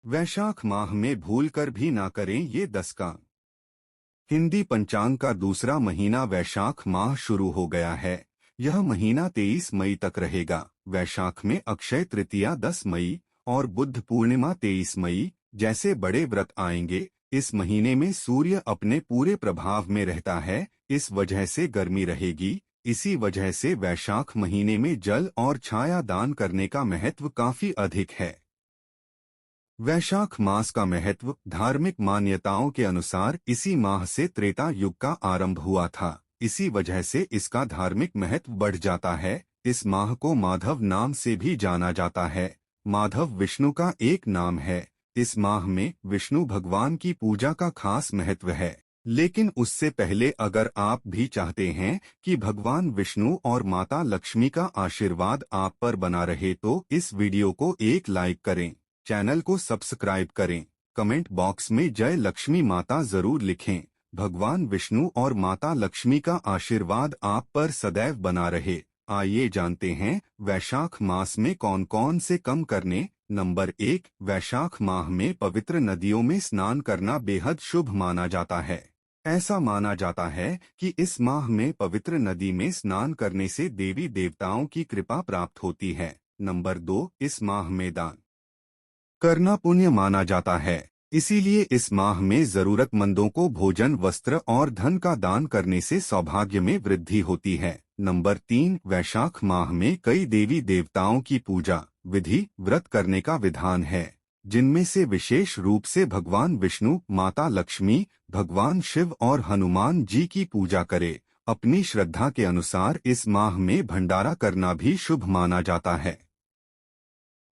वैशाख माह में भूलकर भी ना करें ये 10 काम। हिंदी पंचांग का दूसरा महीना वैशाख माह शुरू हो गया है। यह महीना 23 मई तक रहेगा। वैशाख में अक्षय तृतीया 10 मई और बुद्ध पूर्णिमा 23 मई जैसे बड़े व्रत आएंगे। इस महीने में सूर्य अपने पूरे प्रभाव में रहता है, इस वजह से गर्मी रहेगी। इसी वजह से वैशाख महीने में जल और छाया दान करने का महत्व काफी अधिक है। वैशाख मास का महत्व धार्मिक मान्यताओं के अनुसार इसी माह से त्रेता युग का आरंभ हुआ था। इसी वजह से इसका धार्मिक महत्व बढ़ जाता है। इस माह को माधव नाम से भी जाना जाता है। माधव विष्णु का एक नाम है। इस माह में विष्णु भगवान की पूजा का खास महत्व है। लेकिन उससे पहले अगर आप भी चाहते हैं कि भगवान विष्णु और माता लक्ष्मी का आशीर्वाद आप पर बना रहे तो इस वीडियो को एक लाइक करें, चैनल को सब्सक्राइब करें, कमेंट बॉक्स में जय लक्ष्मी माता जरूर लिखें। भगवान विष्णु और माता लक्ष्मी का आशीर्वाद आप पर सदैव बना रहे। आइए जानते हैं वैशाख मास में कौन कौन से कर्म करने। नंबर 1, वैशाख माह में पवित्र नदियों में स्नान करना बेहद शुभ माना जाता है। ऐसा माना जाता है कि इस माह में पवित्र नदी में स्नान करने से देवी देवताओं की कृपा प्राप्त होती है। नंबर 2, इस माह में दान करना पुण्य माना जाता है। इसीलिए इस माह में जरूरतमंदों को भोजन, वस्त्र और धन का दान करने से सौभाग्य में वृद्धि होती है। नंबर 3, वैशाख माह में कई देवी देवताओं की पूजा, विधि, व्रत करने का विधान है, जिनमें से विशेष रूप से भगवान विष्णु, माता लक्ष्मी, भगवान शिव और हनुमान जी की पूजा करे। अपनी श्रद्धा के अनुसार इस माह में भंडारा करना भी शुभ माना जाता है।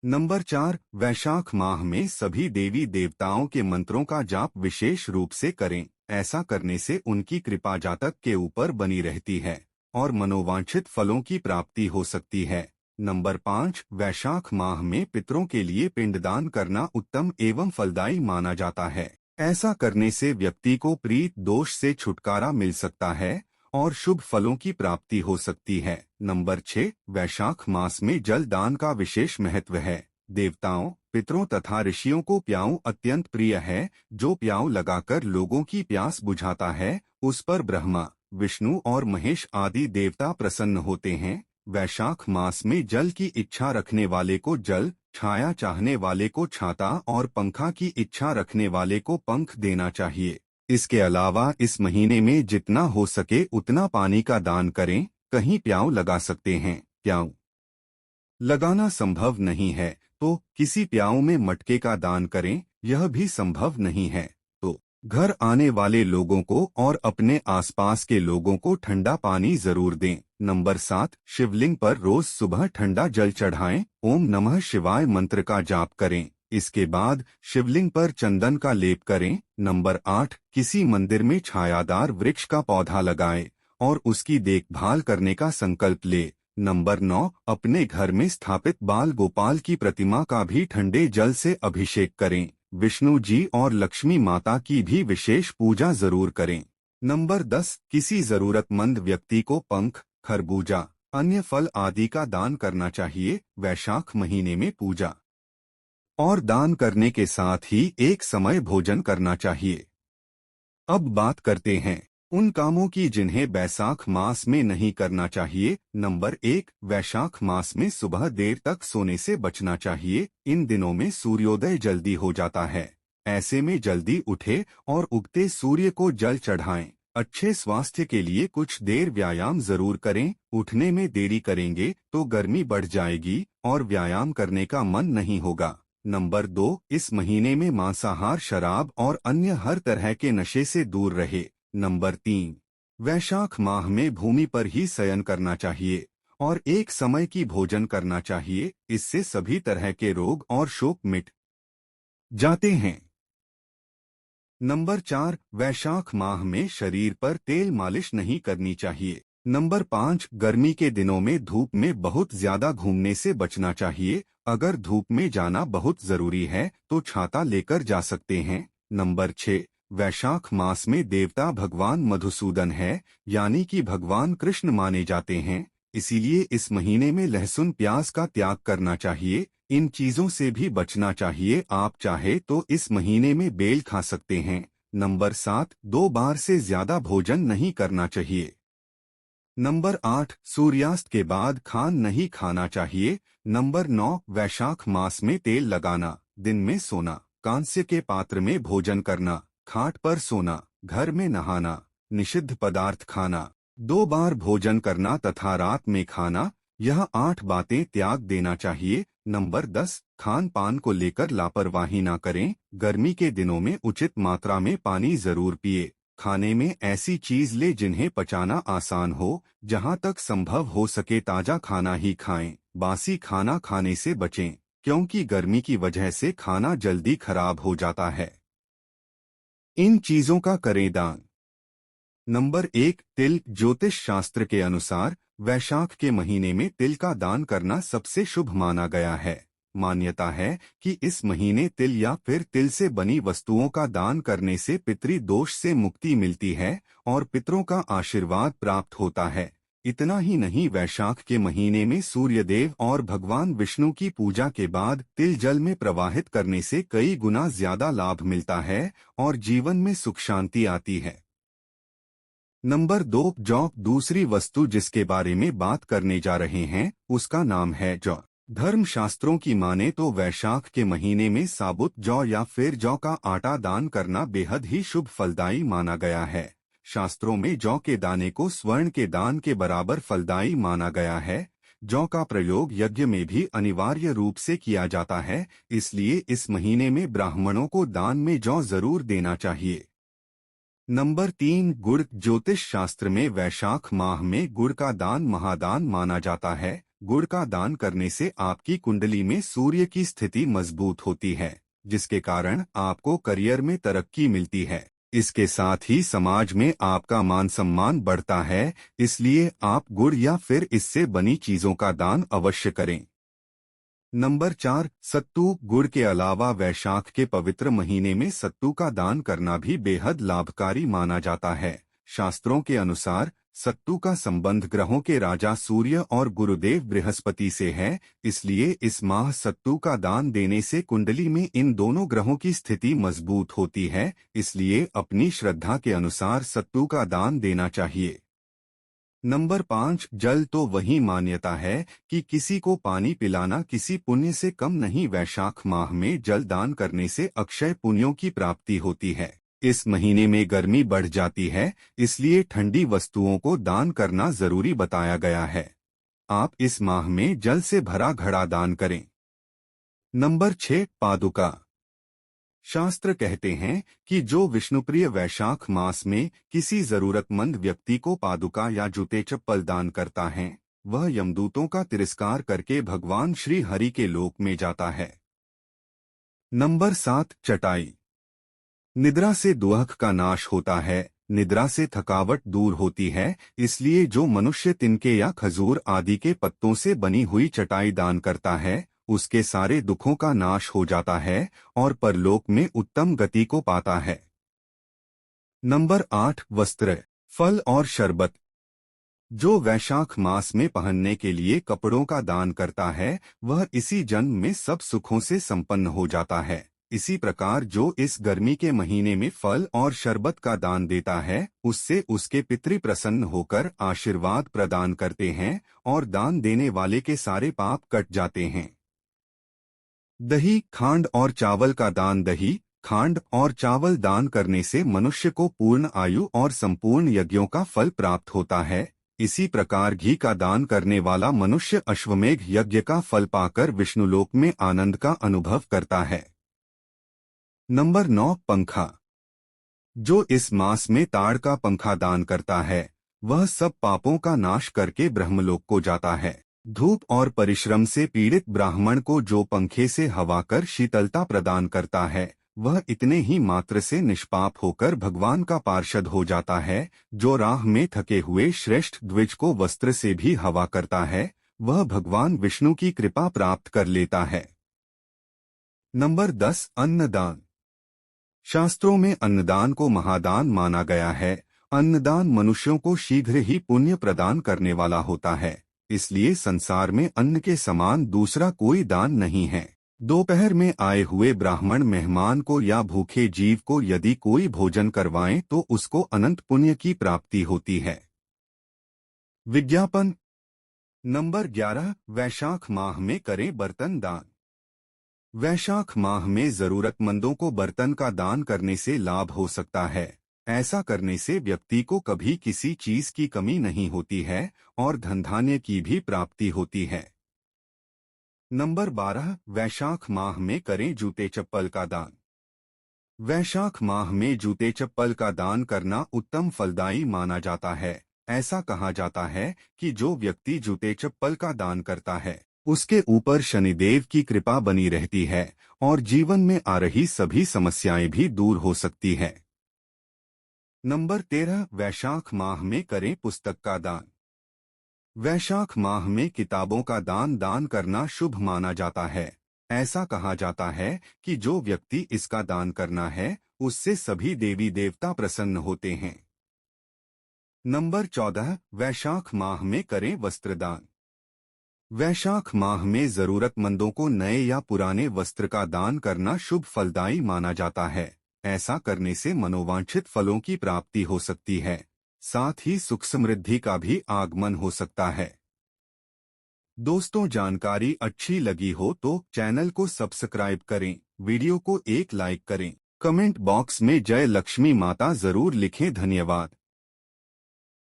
नंबर 4, वैशाख माह में सभी देवी देवताओं के मंत्रों का जाप विशेष रूप से करें। ऐसा करने से उनकी कृपा जातक के ऊपर बनी रहती है और मनोवांछित फलों की प्राप्ति हो सकती है। नंबर 5, वैशाख माह में पितरों के लिए पिंडदान करना उत्तम एवं फलदायी माना जाता है। ऐसा करने से व्यक्ति को प्रीत दोष से छुटकारा मिल सकता है और शुभ फलों की प्राप्ति हो सकती है। नंबर 6, वैशाख मास में जल दान का विशेष महत्व है। देवताओं, पितरों तथा ऋषियों को प्याऊ अत्यंत प्रिय है। जो प्याऊ लगाकर लोगों की प्यास बुझाता है, उस पर ब्रह्मा, विष्णु और महेश आदि देवता प्रसन्न होते हैं। वैशाख मास में जल की इच्छा रखने वाले को जल, छाया चाहने वाले को छाता और पंखा की इच्छा रखने वाले को पंख देना चाहिए। इसके अलावा इस महीने में जितना हो सके उतना पानी का दान करें। कहीं प्याऊ लगा सकते हैं, प्याऊ लगाना संभव नहीं है तो किसी प्याऊ में मटके का दान करें। यह भी संभव नहीं है तो घर आने वाले लोगों को और अपने आसपास के लोगों को ठंडा पानी जरूर दें। नंबर 7, शिवलिंग पर रोज सुबह ठंडा जल चढ़ाएं। ओम नमः शिवाय मंत्र का जाप करें। इसके बाद शिवलिंग पर चंदन का लेप करें। नंबर 8, किसी मंदिर में छायादार वृक्ष का पौधा लगाएं और उसकी देखभाल करने का संकल्प ले। नंबर 9, अपने घर में स्थापित बाल गोपाल की प्रतिमा का भी ठंडे जल से अभिषेक करें। विष्णु जी और लक्ष्मी माता की भी विशेष पूजा जरूर करें। नंबर 10, किसी जरूरतमंद व्यक्ति को पंख, खरबूजा, अन्य फल आदि का दान करना चाहिए। वैशाख महीने में पूजा और दान करने के साथ ही एक समय भोजन करना चाहिए। अब बात करते हैं उन कामों की जिन्हें वैशाख मास में नहीं करना चाहिए। नंबर 1, वैशाख मास में सुबह देर तक सोने से बचना चाहिए। इन दिनों में सूर्योदय जल्दी हो जाता है। ऐसे में जल्दी उठे और उगते सूर्य को जल चढ़ाएं। अच्छे स्वास्थ्य के लिए कुछ देर व्यायाम जरूर करें। उठने में देरी करेंगे तो गर्मी बढ़ जाएगी और व्यायाम करने का मन नहीं होगा। नंबर 2, इस महीने में मांसाहार, शराब और अन्य हर तरह के नशे से दूर रहे। नंबर 3, वैशाख माह में भूमि पर ही शयन करना चाहिए और एक समय की भोजन करना चाहिए। इससे सभी तरह के रोग और शोक मिट जाते हैं। नंबर 4, वैशाख माह में शरीर पर तेल मालिश नहीं करनी चाहिए। नंबर 5, गर्मी के दिनों में धूप में बहुत ज्यादा घूमने से बचना चाहिए। अगर धूप में जाना बहुत जरूरी है तो छाता लेकर जा सकते हैं। नंबर 6, वैशाख मास में देवता भगवान मधुसूदन है, यानी कि भगवान कृष्ण माने जाते हैं। इसीलिए इस महीने में लहसुन प्याज का त्याग करना चाहिए। इन चीजों से भी बचना चाहिए। आप चाहे तो इस महीने में बेल खा सकते हैं। नंबर 7, 2 बार से ज्यादा भोजन नहीं करना चाहिए। नंबर 8, सूर्यास्त के बाद खान नहीं खाना चाहिए। नंबर 9, वैशाख मास में तेल लगाना, दिन में सोना, कांस्य के पात्र में भोजन करना, खाट पर सोना, घर में नहाना, निषिद्ध पदार्थ खाना, 2 बार भोजन करना तथा रात में खाना, यह 8 बातें त्याग देना चाहिए। नंबर 10, खान पान को लेकर लापरवाही ना करें। गर्मी के दिनों में उचित मात्रा में पानी जरूर पिए। खाने में ऐसी चीज ले जिन्हें पचाना आसान हो। जहां तक संभव हो सके ताजा खाना ही खाएं। बासी खाना खाने से बचें, क्योंकि गर्मी की वजह से खाना जल्दी खराब हो जाता है। इन चीजों का करें दान। नंबर 1, तिल। ज्योतिष शास्त्र के अनुसार वैशाख के महीने में तिल का दान करना सबसे शुभ माना गया है। मान्यता है कि इस महीने तिल या फिर तिल से बनी वस्तुओं का दान करने से पितृ दोष से मुक्ति मिलती है और पितरों का आशीर्वाद प्राप्त होता है। इतना ही नहीं, वैशाख के महीने में सूर्यदेव और भगवान विष्णु की पूजा के बाद तिल जल में प्रवाहित करने से कई गुना ज्यादा लाभ मिलता है और जीवन में सुख शांति आती है। नंबर 2, जौ। दूसरी वस्तु जिसके बारे में बात करने जा रहे हैं उसका नाम है जौ। धर्म शास्त्रों की माने तो वैशाख के महीने में साबुत जौ या फिर जौ का आटा दान करना बेहद ही शुभ फलदायी माना गया है। शास्त्रों में जौ के दाने को स्वर्ण के दान के बराबर फलदायी माना गया है। जौ का प्रयोग यज्ञ में भी अनिवार्य रूप से किया जाता है, इसलिए इस महीने में ब्राह्मणों को दान में जौ जरूर देना चाहिए। नंबर 3, गुड़। ज्योतिष शास्त्र में वैशाख माह में गुड़ का दान महादान माना जाता है। गुड़ का दान करने से आपकी कुंडली में सूर्य की स्थिति मजबूत होती है, जिसके कारण आपको करियर में तरक्की मिलती है। इसके साथ ही समाज में आपका मान सम्मान बढ़ता है, इसलिए आप गुड़ या फिर इससे बनी चीजों का दान अवश्य करें। नंबर 4, सत्तू। गुड़ के अलावा वैशाख के पवित्र महीने में सत्तू का दान करना भी बेहद लाभकारी माना जाता है। शास्त्रों के अनुसार सत्तू का संबंध ग्रहों के राजा सूर्य और गुरुदेव बृहस्पति से है, इसलिए इस माह सत्तू का दान देने से कुंडली में इन दोनों ग्रहों की स्थिति मजबूत होती है, इसलिए अपनी श्रद्धा के अनुसार सत्तू का दान देना चाहिए। नंबर 5, जल। तो वही मान्यता है कि किसी को पानी पिलाना किसी पुण्य से कम नहीं। वैशाख माह में जल दान करने से अक्षय पुण्यों की प्राप्ति होती है। इस महीने में गर्मी बढ़ जाती है, इसलिए ठंडी वस्तुओं को दान करना जरूरी बताया गया है। आप इस माह में जल से भरा घड़ा दान करें। नंबर 6, पादुका। शास्त्र कहते हैं कि जो विष्णुप्रिय वैशाख मास में किसी जरूरतमंद व्यक्ति को पादुका या जूते चप्पल दान करता है, वह यमदूतों का तिरस्कार करके भगवान श्री हरि के लोक में जाता है। नंबर 7, चटाई। निद्रा से दुख का नाश होता है, निद्रा से थकावट दूर होती है, इसलिए जो मनुष्य तिनके या खजूर आदि के पत्तों से बनी हुई चटाई दान करता है, उसके सारे दुखों का नाश हो जाता है और परलोक में उत्तम गति को पाता है। नंबर 8, वस्त्र, फल और शरबत। जो वैशाख मास में पहनने के लिए कपड़ों का दान करता है, वह इसी जन्म में सब सुखों से संपन्न हो जाता है। इसी प्रकार जो इस गर्मी के महीने में फल और शरबत का दान देता है, उससे उसके पितृ प्रसन्न होकर आशीर्वाद प्रदान करते हैं और दान देने वाले के सारे पाप कट जाते हैं। दही, खांड और चावल का दान। दही, खांड और चावल दान करने से मनुष्य को पूर्ण आयु और संपूर्ण यज्ञों का फल प्राप्त होता है। इसी प्रकार घी का दान करने वाला मनुष्य अश्वमेघ यज्ञ का फल पाकर विष्णुलोक में आनंद का अनुभव करता है। नंबर 9, पंखा। जो इस मास में ताड़ का पंखा दान करता है, वह सब पापों का नाश करके ब्रह्मलोक को जाता है। धूप और परिश्रम से पीड़ित ब्राह्मण को जो पंखे से हवा कर शीतलता प्रदान करता है, वह इतने ही मात्र से निष्पाप होकर भगवान का पार्षद हो जाता है। जो राह में थके हुए श्रेष्ठ द्विज को वस्त्र से भी हवा करता है, वह भगवान विष्णु की कृपा प्राप्त कर लेता है। नंबर 10, अन्नदान। शास्त्रों में अन्नदान को महादान माना गया है। अन्नदान मनुष्यों को शीघ्र ही पुण्य प्रदान करने वाला होता है। इसलिए संसार में अन्न के समान दूसरा कोई दान नहीं है। दोपहर में आए हुए ब्राह्मण मेहमान को या भूखे जीव को यदि कोई भोजन करवाएं तो उसको अनंत पुण्य की प्राप्ति होती है। विज्ञापन नंबर 11, वैशाख माह में करें बर्तन दान। वैशाख माह में जरूरतमंदों को बर्तन का दान करने से लाभ हो सकता है। ऐसा करने से व्यक्ति को कभी किसी चीज की कमी नहीं होती है और धन धान्य की भी प्राप्ति होती है। नंबर 12, वैशाख माह में करें जूते चप्पल का दान। वैशाख माह में जूते चप्पल का दान करना उत्तम फलदायी माना जाता है। ऐसा कहा जाता है कि जो व्यक्ति जूते चप्पल का दान करता है उसके ऊपर शनिदेव की कृपा बनी रहती है और जीवन में आ रही सभी समस्याएं भी दूर हो सकती है। नंबर 13, वैशाख माह में करें पुस्तक का दान। वैशाख माह में किताबों का दान करना शुभ माना जाता है। ऐसा कहा जाता है कि जो व्यक्ति इसका दान करना है उससे सभी देवी देवता प्रसन्न होते हैं। नंबर 14, वैशाख माह में करें वस्त्र दान। वैशाख माह में जरूरतमंदों को नए या पुराने वस्त्र का दान करना शुभ फलदायी माना जाता है। ऐसा करने से मनोवांछित फलों की प्राप्ति हो सकती है, साथ ही सुख समृद्धि का भी आगमन हो सकता है। दोस्तों, जानकारी अच्छी लगी हो तो चैनल को सब्सक्राइब करें, वीडियो को एक लाइक करें, कमेंट बॉक्स में जय लक्ष्मी माता जरूर लिखें। धन्यवाद।